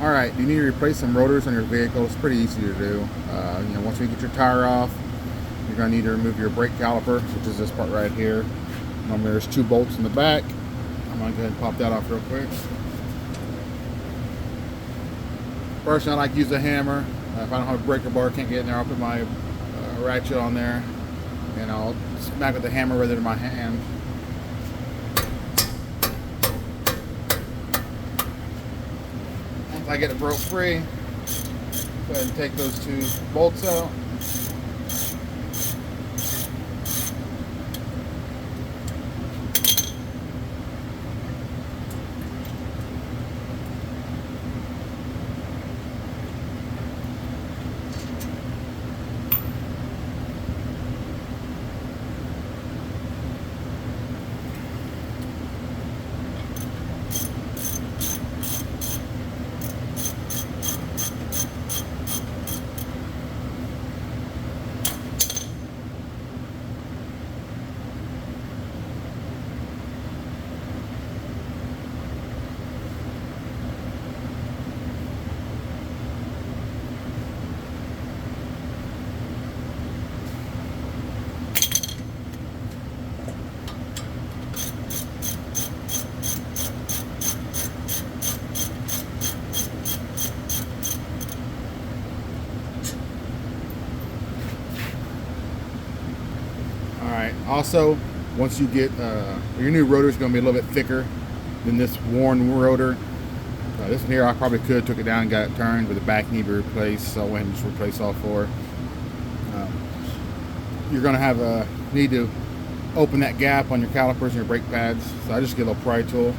All right, you need to replace some rotors on your vehicle. It's pretty easy to do. Once you get your tire off, you're going to need to remove your brake caliper, which is this part right here. There's 2 bolts in the back. I'm going to go ahead and pop that off real quick. First, I like to use a hammer. If I don't have a breaker bar, can't get in there, I'll put my ratchet on there, and I'll smack with the hammer rather than my hand. Once I get it broke free, go ahead and take those 2 bolts out. Alright, also, once you get, your new rotor is going to be a little bit thicker than this worn rotor. This one here, I probably could took it down and got it turned, but the back need to be replaced, so I went and just replaced all 4. You're going to have need to open that gap on your calipers and your brake pads, so I just get a little pry tool.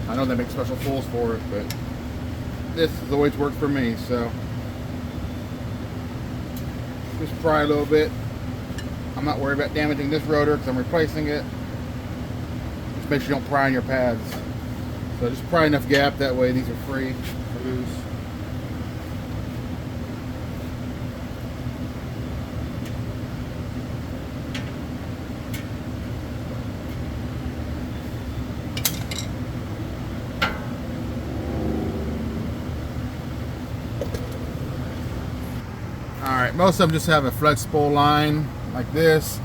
I know they make special tools for it, but this is always worked for me, so just pry a little bit. I'm not worried about damaging this rotor because I'm replacing it. Just make sure you don't pry on your pads. So just pry enough gap, that way these are free or loose. Alright, most of them just have a flexible line like this.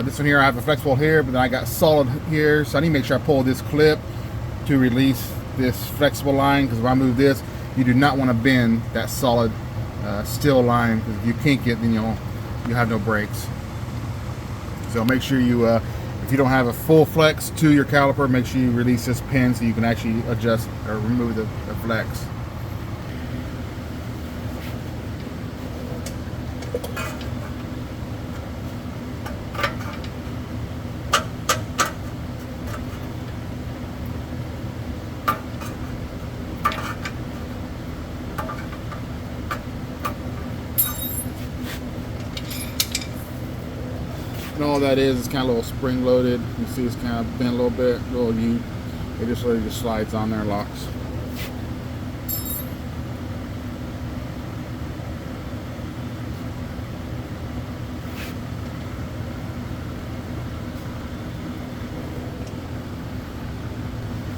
This one here, I have a flexible here, but then I got solid here, so I need to make sure I pull this clip to release this flexible line, because if I move this, you do not want to bend that solid steel line, because if you kink it, then you have no brakes. So make sure you, if you don't have a full flex to your caliper, make sure you release this pin so you can actually adjust or remove the flex. And all that is kind of a little spring loaded. You see it's kind of bent a little bit, it just literally just slides on there and locks.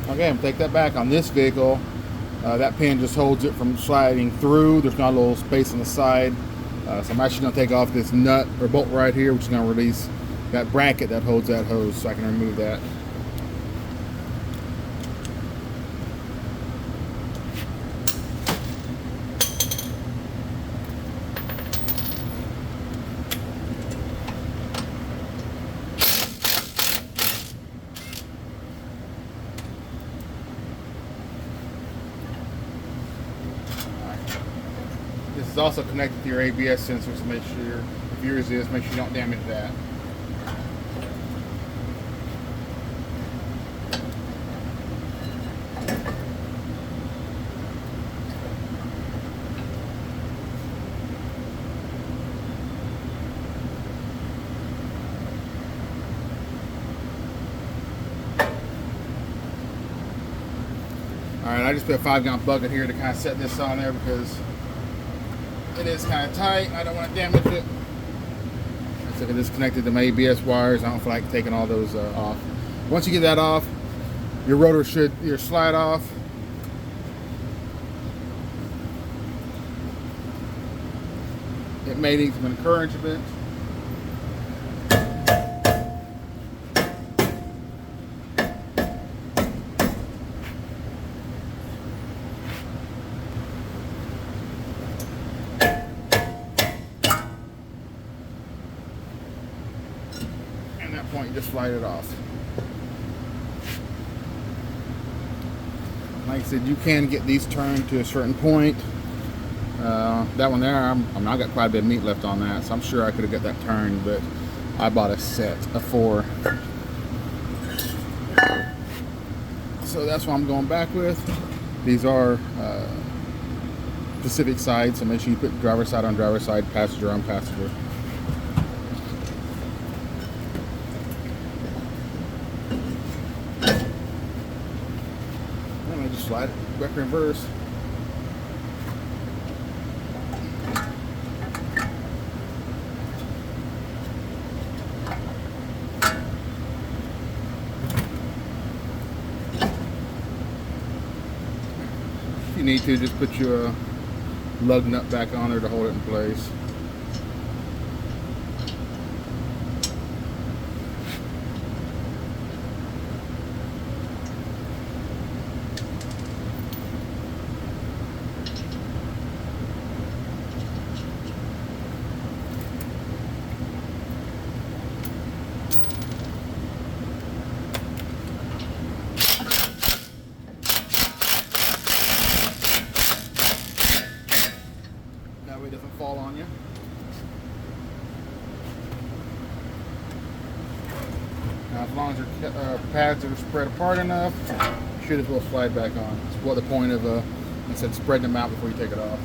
Okay, I'm take that back. On this vehicle, that pin just holds it from sliding through. There's not a little space on the side. So I'm actually going to take off this nut or bolt right here, which is going to release that bracket that holds that hose, so I can remove that. This is also connected to your ABS sensor, so make sure, if yours is, make sure you don't damage that. Alright, I just put a 5-gallon bucket here to kind of set this on there because it is kind of tight. I don't want to damage it. So it is connected to my ABS wires. I don't feel like taking all those off. Once you get that off, your rotor should slide off. it may need some encouragement. And at that point, you just slide it off. Like I said, you can get these turned to a certain point. That one there, I got quite a bit of meat left on that, so I'm sure I could have got that turned, but I bought a set of 4. So that's what I'm going back with. These are Pacific side, so make sure you put driver's side on driver's side, passenger on passenger. And I just slide it back reverse. If you need to, just put your lug nut back on there to hold it in place. It doesn't fall on you. Now, as long as your pads are spread apart enough, you should as well slide back on. That's what the point of, like I said, spreading them out before you take it off.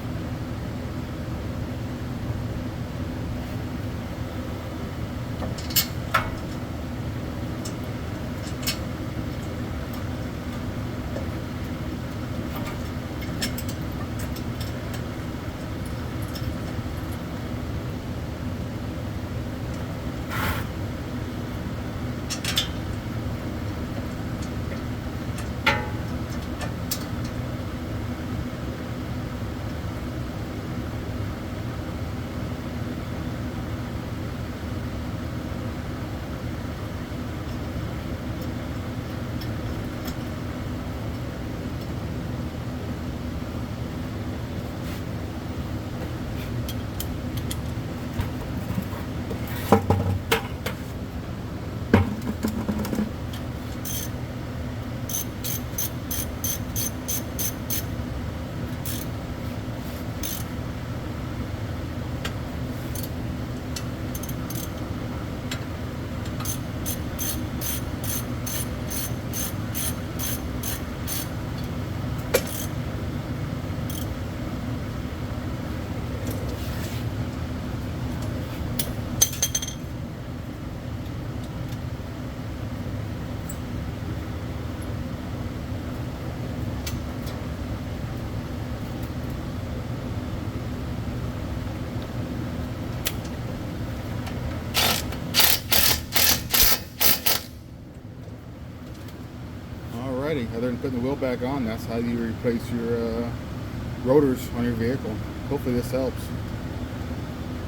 Alrighty, other than putting the wheel back on, that's how you replace your rotors on your vehicle. Hopefully this helps.